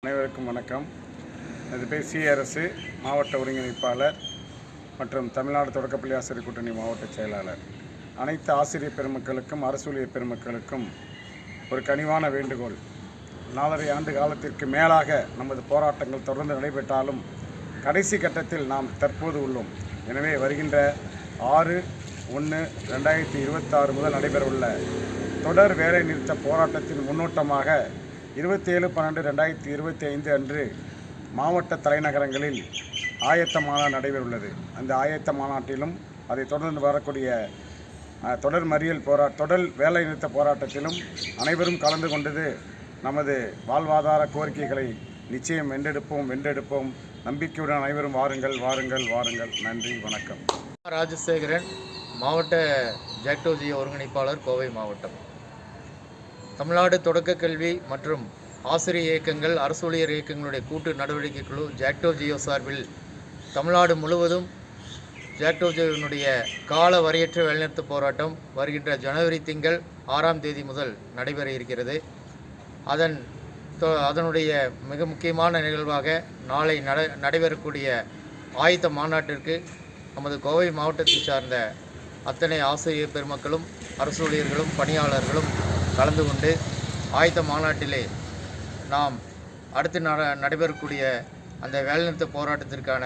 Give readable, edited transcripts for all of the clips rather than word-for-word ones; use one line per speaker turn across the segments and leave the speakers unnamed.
அனைவருக்கும் வணக்கம். இது பேர் சிஆர்எஸ் மாவட்ட ஒருங்கிணைப்பாளர் மற்றும் தமிழ்நாடு தொடக்கப்பள்ளி ஆசிரியர் கூட்டணி மாவட்ட செயலாளர். அனைத்து ஆசிரியர் பெருமக்களுக்கும் அரசு ஊழியர் பெருமக்களுக்கும் ஒரு கனிவான வேண்டுகோள். 4.5 ஆண்டு காலத்திற்கு மேலாக நமது போராட்டங்கள் தொடர்ந்து நடைபெற்றாலும் கடைசி கட்டத்தில் நாம் தற்போது உள்ளோம். எனவே வருகின்ற 6/1/2026 முதல் நடைபெறவுள்ள தொடர் வேலை நிறுத்த போராட்டத்தின் முன்னோட்டமாக 27/12/2025 அன்று மாவட்ட தலைநகரங்களில் ஆயத்த மாநாடு நடைபெறவுள்ளது. அந்த ஆயத்த மாநாட்டிலும் அதை தொடர்ந்து வரக்கூடிய தொடர் வேலை நிறுத்த போராட்டத்திலும் அனைவரும் கலந்து கொண்டது நமது வாழ்வாதார கோரிக்கைகளை நிச்சயம் வென்றெடுப்போம். நம்பிக்கையுடன் அனைவரும் வாருங்கள். நன்றி, வணக்கம்.
ராஜசேகரன், மாவட்ட ஜாக்டோ-ஜியோ ஒருங்கிணைப்பாளர், கோவை மாவட்டம். தமிழ்நாடு தொடக்க கல்வி மற்றும் ஆசிரியர் இயக்கங்கள், அரசு ஊழியர் இயக்கங்களுடைய கூட்டு நடவடிக்கை குழு ஜாக்டோ-ஜியோ சார்பில் தமிழ்நாடு முழுவதும் ஜாக்டோ-ஜியோவினுடைய கால வரையற்ற வேலைநிறுத்த போராட்டம் வருகின்ற ஜனவரி திங்கள் 6ஆம் தேதி முதல் நடைபெற இருக்கிறது. அதனுடைய மிக முக்கியமான நிகழ்வாக நாளை நடைபெறக்கூடிய ஆயத்த மாநாட்டிற்கு நமது கோவை மாவட்டத்தை சார்ந்த அத்தனை ஆசிரியர் பெருமக்களும் அரசு ஊழியர்களும் பணியாளர்களும் கலந்து கொண்டு ஆயத்த மாநாட்டிலே நாம் அடுத்து நடைபெறக்கூடிய அந்த வேலைநிறுத்த போராட்டத்திற்கான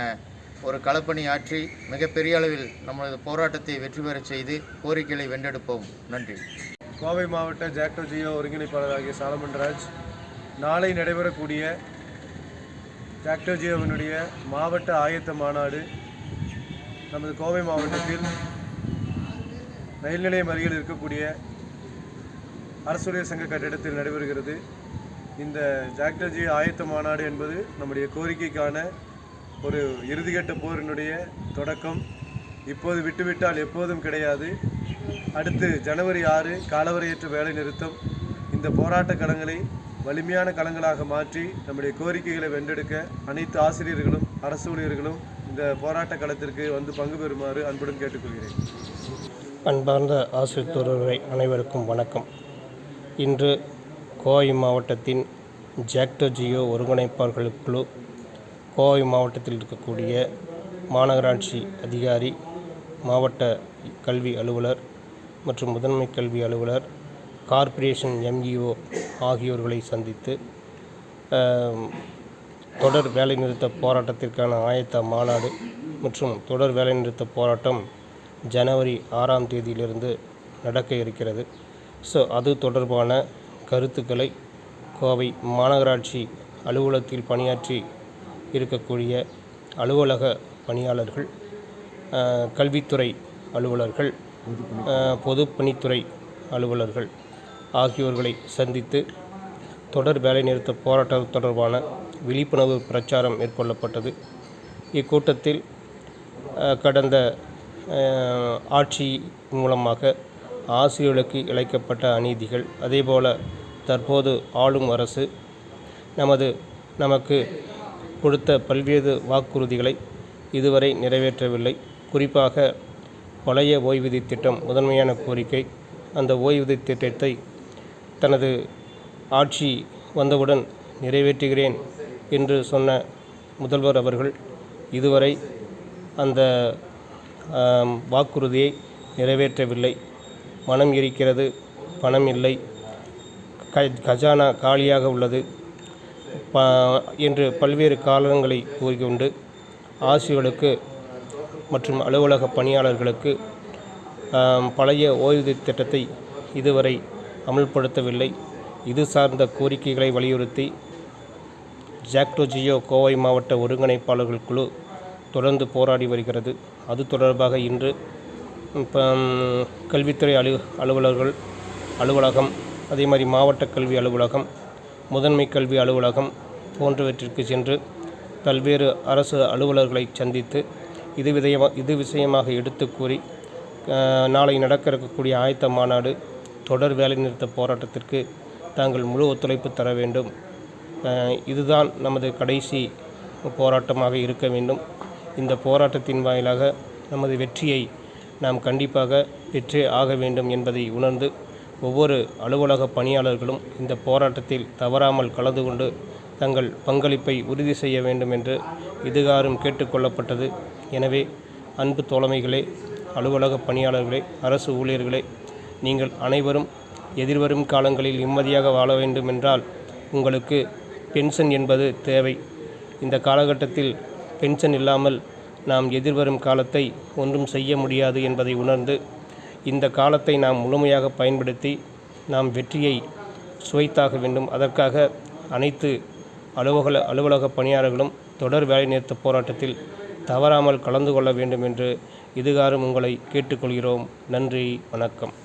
ஒரு களப்பணி ஆற்றி மிகப்பெரிய அளவில் நமது போராட்டத்தை வெற்றி பெறச் செய்து கோரிக்கைகளை வென்றெடுப்போம். நன்றி.
கோவை மாவட்ட ஜாக்டோ-ஜியோ ஒருங்கிணைப்பாளராகிய சாலமன் ராஜ், நாளை நடைபெறக்கூடிய ஜாக்டோ-ஜியோவினுடைய மாவட்ட ஆயத்த மாநாடு நமது கோவை மாவட்டத்தில் ரயில் நிலையம் அருகில் இருக்கக்கூடிய அரசு ஊழியர் சங்க கட்டிடத்தில் நடைபெறுகிறது. இந்த ஜாக்டோ-ஜியோ ஆயத்த மாநாடு என்பது நம்முடைய கோரிக்கைக்கான ஒரு இறுதிக்கட்ட போரினுடைய தொடக்கம். இப்போது விட்டுவிட்டால் எப்போதும் கிடையாது. அடுத்து ஜனவரி 6 காலவரையற்ற வேலை நிறுத்தம். இந்த போராட்ட களங்களை வலிமையான களங்களாக மாற்றி நம்முடைய கோரிக்கைகளை வென்றெடுக்க அனைத்து ஆசிரியர்களும் அரசு ஊழியர்களும் இந்த போராட்ட களத்திற்கு வந்து பங்கு பெறுமாறு அன்புடன் கேட்டுக்கொள்கிறேன்.
அன்பார்ந்த ஆசிரியர் தோழர்களே, அனைவருக்கும் வணக்கம். இன்று கோவை மாவட்டத்தின் ஜாக்டோ-ஜியோ ஒருங்கிணைப்பாளர்கள் குழு கோவை மாவட்டத்தில் இருக்கக்கூடிய மாநகராட்சி அதிகாரி, மாவட்ட கல்வி அலுவலர் மற்றும் முதன்மை கல்வி அலுவலர், கார்ப்பரேஷன் எம்இஓ ஆகியோர்களை சந்தித்து தொடர் வேலைநிறுத்த போராட்டத்திற்கான ஆயத்த மாநாடு மற்றும் தொடர் வேலைநிறுத்த போராட்டம் ஜனவரி 6ஆம் தேதியிலிருந்து நடக்க இருக்கிறது. அது தொடர்பான கருத்துக்களை கோவை மாநகராட்சி அலுவலகத்தில் பணியாற்றி இருக்கக்கூடிய அலுவலக பணியாளர்கள், கல்வித்துறை அலுவலர்கள், பொதுப்பணித்துறை அலுவலர்கள் ஆகியோர்களை சந்தித்து தொடர் வேலைநிறுத்த போராட்டம் தொடர்பான விழிப்புணர்வு பிரச்சாரம் மேற்கொள்ளப்பட்டது. இக்கூட்டத்தில் கடந்த ஆட்சி மூலமாக ஆசிரியர்களுக்கு இழைக்கப்பட்ட அநீதிகள், அதேபோல தற்போது ஆளும் அரசு நமக்கு கொடுத்த பல்வேறு வாக்குறுதிகளை இதுவரை நிறைவேற்றவில்லை. குறிப்பாக பழைய ஓய்வூதிய திட்டம் முதன்மையான கோரிக்கை. அந்த ஓய்வூதிய திட்டத்தை தனது ஆட்சி வந்தவுடன் நிறைவேற்றுகிறேன் என்று சொன்ன முதல்வர் அவர்கள் இதுவரை அந்த வாக்குறுதியை நிறைவேற்றவில்லை. மனம் இருக்கிறது, பணம் இல்லை, கஜானா காலியாக உள்ளது என்று பல்வேறு காரணங்களை கூறிக்கொண்டு ஆசிரியர்களுக்கு மற்றும் அலுவலக பணியாளர்களுக்கு பழைய ஓய்வூதிய திட்டத்தை இதுவரை அமல்படுத்தவில்லை. இது சார்ந்த கோரிக்கைகளை வலியுறுத்தி ஜாக்டோ-ஜியோ கோவை மாவட்ட ஒருங்கிணைப்பாளர்கள் குழு தொடர்ந்து போராடி வருகிறது. அது தொடர்பாக இன்று கல்வித்துறை அலுவலகம், அதே மாதிரி மாவட்ட கல்வி அலுவலகம், முதன்மை கல்வி அலுவலகம் போன்றவற்றிற்கு சென்று பல்வேறு அரசு அலுவலர்களை சந்தித்து இது விஷயமாக எடுத்து கூறி நாளை நடக்க இருக்கக்கூடிய ஆயத்த மாநாடு தொடர் வேலைநிறுத்த போராட்டத்திற்கு தாங்கள் முழு ஒத்துழைப்பு தர வேண்டும். இதுதான் நமது கடைசி போராட்டமாக இருக்க வேண்டும். இந்த போராட்டத்தின் வாயிலாக நமது வெற்றியை நாம் கண்டிப்பாக பெற்றே ஆக வேண்டும் என்பதை உணர்ந்து ஒவ்வொரு அலுவலக பணியாளர்களும் இந்த போராட்டத்தில் தவறாமல் கலந்து கொண்டு தங்கள் பங்களிப்பை உறுதி செய்ய வேண்டும் என்று இதுகாரும் கேட்டுக்கொள்ளப்பட்டது. எனவே அன்பு தோழமைகளே, அலுவலக பணியாளர்களே, அரசு ஊழியர்களே, நீங்கள் அனைவரும் எதிர்வரும் காலங்களில் நிம்மதியாக வாழ வேண்டுமென்றால் உங்களுக்கு பென்ஷன் என்பது தேவை. இந்த காலகட்டத்தில் பென்ஷன் இல்லாமல் நாம் எதிர்வரும் காலத்தை ஒன்றும் செய்ய முடியாது என்பதை உணர்ந்து இந்த காலத்தை நாம் முழுமையாக பயன்படுத்தி நாம் வெற்றியை சுவைத்தாக வேண்டும். அதற்காக அனைத்து அலுவலக பணியாளர்களும் தொடர் வேலைநிறுத்த போராட்டத்தில் தவறாமல் கலந்து கொள்ள வேண்டும் என்று இதுகாரும் உங்களை கேட்டுக்கொள்கிறோம். நன்றி, வணக்கம்.